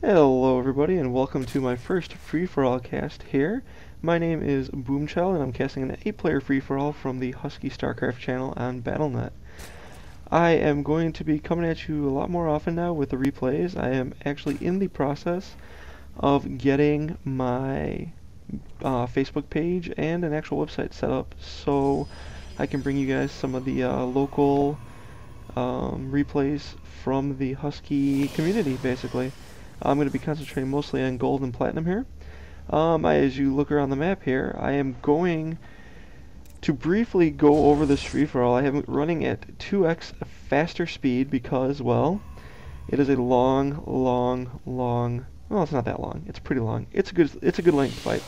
Hello everybody and welcome to my first free-for-all cast here. My name is BoomChild and I'm casting an 8-player free-for-all from the HuskyStarcraft channel on Battle.net. I am going to be coming at you a lot more often now with the replays. I am actually in the process of getting my Facebook page and an actual website set up so I can bring you guys some of the local replays from the Husky community, basically. I'm going to be concentrating mostly on gold and platinum here. As you look around the map here, I am going to briefly go over this free-for-all. I have it running at 2x faster speed because, well, it is a long, well, it's not that long. It's pretty long. It's a good length fight.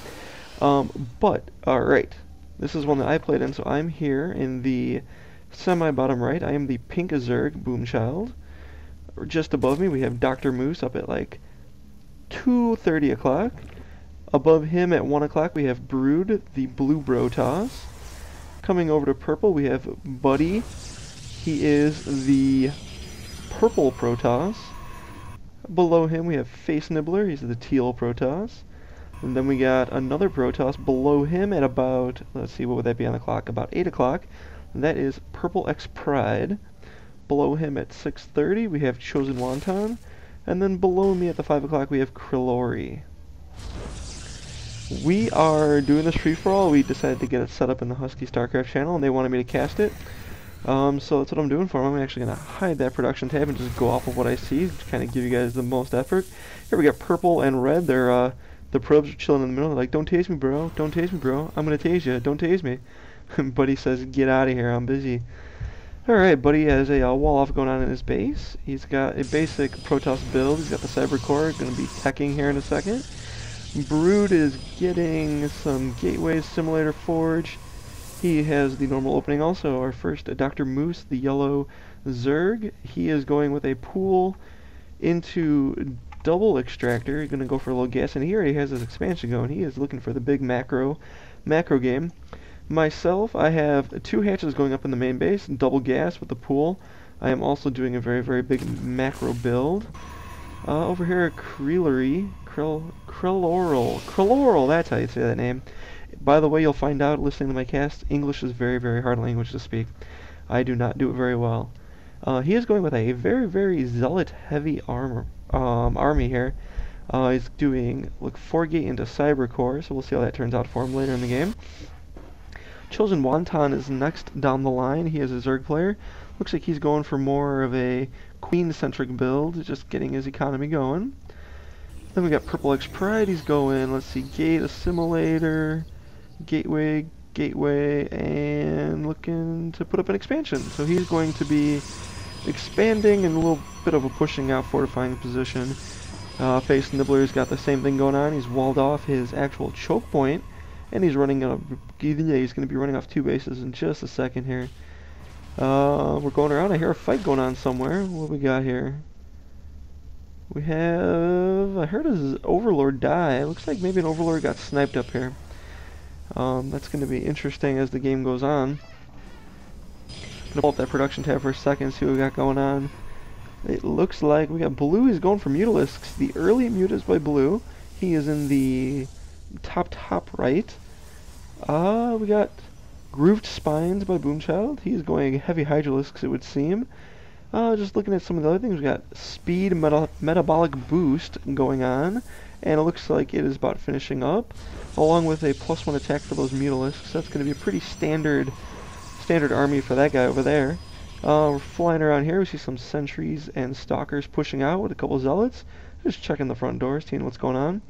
But, alright, this is one that I played in, so I'm here in the semi-bottom right. I am the pink Zerg BoomChild. Just above me we have Dr. Moose up at like 2:30 o'clock. Above him at 1 o'clock we have Brood, the blue Brotoss. Coming over to purple we have Buddy. He is the purple Protoss. Below him we have Face Nibbler, he's the teal Protoss. And then we got another Protoss below him at about, let's see, what would that be on the clock? About 8 o'clock. And that is Purple X Pride. Below him at 6:30 we have Chosen Wonton, and then below me at the 5 o'clock we have Krillori. We are doing this free-for-all. We decided to get it set up in the HuskyStarcraft channel, and they wanted me to cast it. So that's what I'm doing for them. I'm actually going to hide that production tab and just go off of what I see, to kind of give you guys the most effort. Here we got purple and red. They're the probes are chilling in the middle. They're like, "Don't tase me, bro. Don't tase me, bro. I'm going to tase you. Don't tase me." Buddy says, "Get out of here. I'm busy." Alright, Buddy has a wall off going on in his base. He's got a basic Protoss build. He's got the Cyber Core, going to be teching here in a second. Brood is getting some Gateway Simulator Forge. He has the normal opening also. Our first, Dr. Moose, the yellow Zerg. He is going with a pool into double extractor. He's going to go for a little gas, and he already has his expansion going. He is looking for the big macro game. Myself, I have 2 hatches going up in the main base, double gas with the pool. I am also doing a very big macro build. Over here, Krillori, that's how you say that name. By the way, you'll find out listening to my cast, English is very hard language to speak. I do not do it very well. He is going with a very zealot heavy army here. He's doing 4 gate into Cyber Core, so we'll see how that turns out for him later in the game. Chosen Wonton is next down the line. He is a Zerg player. Looks like he's going for more of a Queen-centric build, just getting his economy going. Then we got Purple X Pride. He's going, let's see, Gate Assimilator, Gateway, and looking to put up an expansion. So he's going to be expanding and a little bit of a pushing out fortifying position. Face Nibbler's got the same thing going on. He's walled off his actual choke point. And he's running he's going to be running off 2 bases in just a second here. We're going around. I hear a fight going on somewhere. What we got here? We have... I heard his Overlord die. It looks like maybe an Overlord got sniped up here. That's going to be interesting as the game goes on. I'm going to pull up that production tab for a second, see what we got going on. It looks like we got Blue. He's going for Mutalisks. The early Mutas by Blue. He is in the top right. We got Grooved Spines by BoomChild. He's going heavy Hydralisks, it would seem. Just looking at some of the other things, we got Speed Metabolic Boost going on, and it looks like it is about finishing up, along with a +1 attack for those Mutalisks. That's going to be a pretty standard army for that guy over there. We're flying around here. We see some sentries and stalkers pushing out with a couple zealots. Just checking the front doors, seeing what's going on.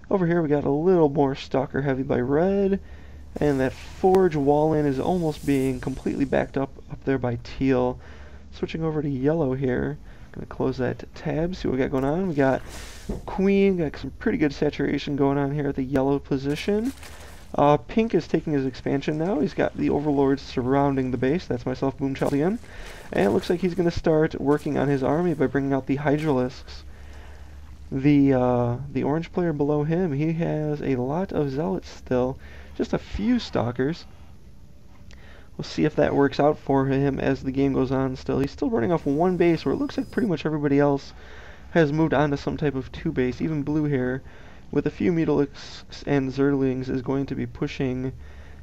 Over here we got a little more Stalker heavy by red, and that Forge wall-in is almost being completely backed up there by teal. Switching over to yellow here, gonna close that tab, see what we got going on. We got Queen, got some pretty good saturation going on here at the yellow position. Pink is taking his expansion now. He's got the Overlords surrounding the base. That's myself, BoomChild again. And it looks like he's gonna start working on his army by bringing out the Hydralisks. The orange player below him, he has a lot of zealots still, just a few stalkers. We'll see if that works out for him as the game goes on still. He's still running off 1 base where it looks like pretty much everybody else has moved on to some type of 2 base. Even blue here, with a few Mutalisks and Zerglings, is going to be pushing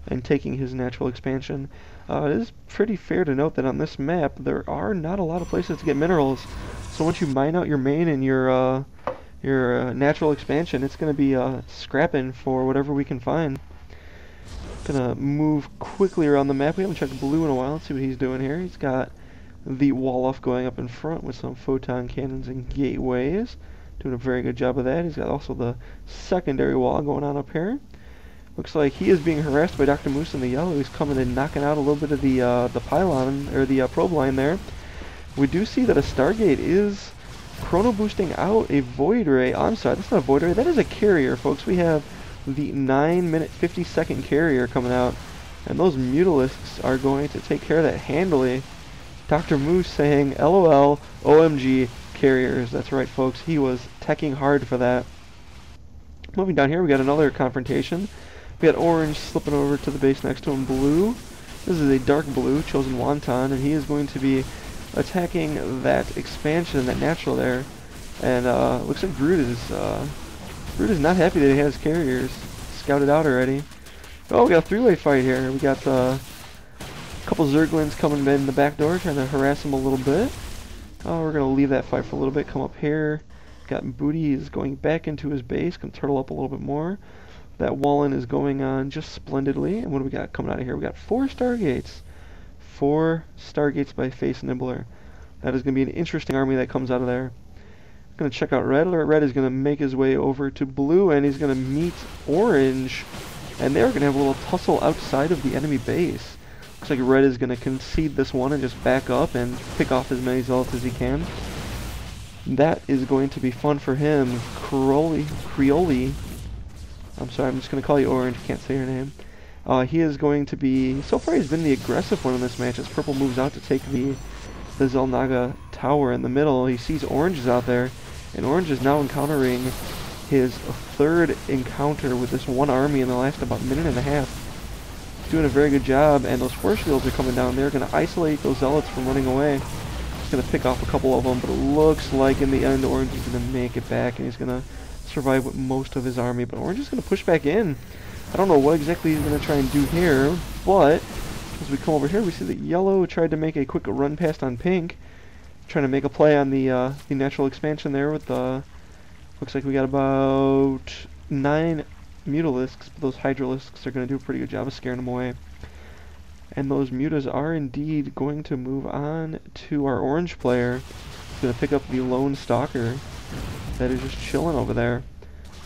and taking his natural expansion. It is pretty fair to note that on this map, there are not a lot of places to get minerals. So once you mine out your main and your natural expansion, it's going to be scrapping for whatever we can find. Gonna move quickly around the map. We haven't checked blue in a while. Let's see what he's doing here. He's got the wall off going up in front with some photon cannons and gateways. Doing a very good job of that. He's got also the secondary wall going on up here. Looks like he is being harassed by Dr. Moose in the yellow. He's coming and knocking out a little bit of the pylon, or the probe line there. We do see that a Stargate is chrono boosting out a Void Ray. Oh, I'm sorry, that's not a Void Ray. That is a carrier, folks. We have the 9-minute 50-second carrier coming out, and those Mutalisks are going to take care of that handily. Dr. Moose saying, LOL, OMG, carriers. That's right, folks. He was teching hard for that. Moving down here, we got another confrontation. We got orange slipping over to the base next to him, blue. This is a dark blue, chosen Wonton, and he is going to be attacking that expansion, that natural there. And looks like Groot is not happy that he has carriers scouted out already. Oh, we got a 3-way fight here. We got a couple Zerglings coming in the back door, trying to harass him a little bit. Oh, we're gonna leave that fight for a little bit. Come up here. Got Booty is going back into his base. Can turtle up a little bit more. That Wallen is going on just splendidly. And what do we got coming out of here? We got 4 Stargates. 4 Stargates by Face Nibbler. That is gonna be an interesting army that comes out of there. Gonna check out red. Red is gonna make his way over to blue, and he's gonna meet orange, and they're gonna have a little tussle outside of the enemy base. Looks like red is gonna concede this one and just back up and pick off as many zealots as he can. That is going to be fun for him. Creole. I'm sorry, I'm just gonna call you Orange. Can't say your name. He is going to be, so far he's been the aggressive one in this match as purple moves out to take the Zelnaga tower in the middle. He sees Orange is out there, and Orange is now encountering his 3rd encounter with this one army in the last about minute and a half. He's doing a very good job, and those force fields are coming down. They're going to isolate those zealots from running away. He's going to pick off a couple of them, but it looks like in the end Orange is going to make it back, and he's going to survive with most of his army. But Orange is going to push back in. I don't know what exactly he's going to try and do here, but as we come over here, we see that yellow tried to make a quick run past on pink, trying to make a play on the natural expansion there with the. Looks like we got about 9 Mutalisks, but those Hydralisks are going to do a pretty good job of scaring them away. And those Mutas are indeed going to move on to our orange player. He's going to pick up the lone Stalker that is just chilling over there.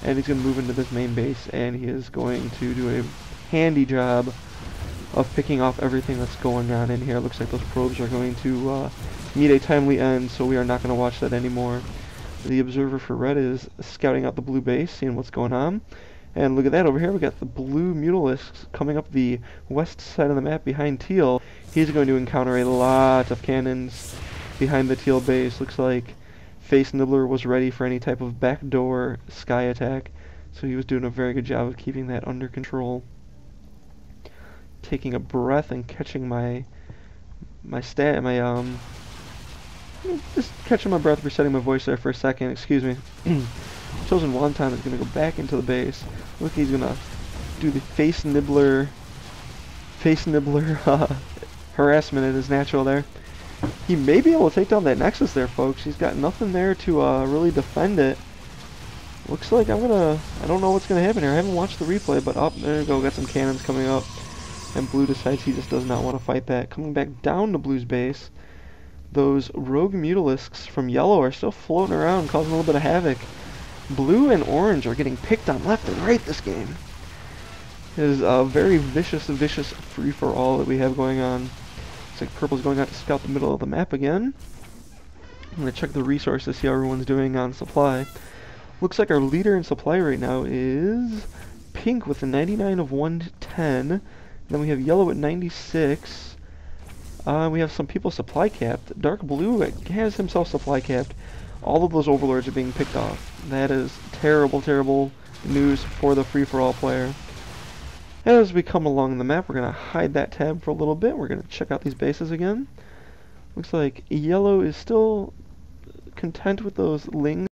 And he's going to move into this main base, and he is going to do a handy job of picking off everything that's going on in here. Looks like those probes are going to meet a timely end, so we are not going to watch that anymore. The observer for red is scouting out the blue base, seeing what's going on. And look at that over here, we got the blue Mutalisks coming up the west side of the map behind teal. He's going to encounter a lot of cannons behind the teal base. Looks like Face Nibbler was ready for any type of backdoor sky attack, so he was doing a very good job of keeping that under control. Taking a breath and catching just catching my breath, resetting my voice there for a second, excuse me. Chosen Wonton is going to go back into the base. Look, he's going to do the Face Nibbler harassment at his natural there. He may be able to take down that Nexus there, folks. He's got nothing there to really defend it. Looks like I don't know what's going to happen here. I haven't watched the replay, but there we go. Got some cannons coming up. And blue decides he just does not want to fight that. Coming back down to blue's base, those rogue Mutalisks from yellow are still floating around, causing a little bit of havoc. Blue and orange are getting picked on left and right this game. It is a very vicious free-for-all that we have going on. Looks like purple's going out to scout the middle of the map again. I'm going to check the resources, see how everyone's doing on supply. Looks like our leader in supply right now is pink with a 99 of 110. Then we have yellow at 96. We have some people supply capped. Dark blue has himself supply capped. All of those overlords are being picked off. That is terrible, terrible news for the free-for-all player. As we come along the map, we're going to hide that tab for a little bit. We're going to check out these bases again. Looks like yellow is still content with those lings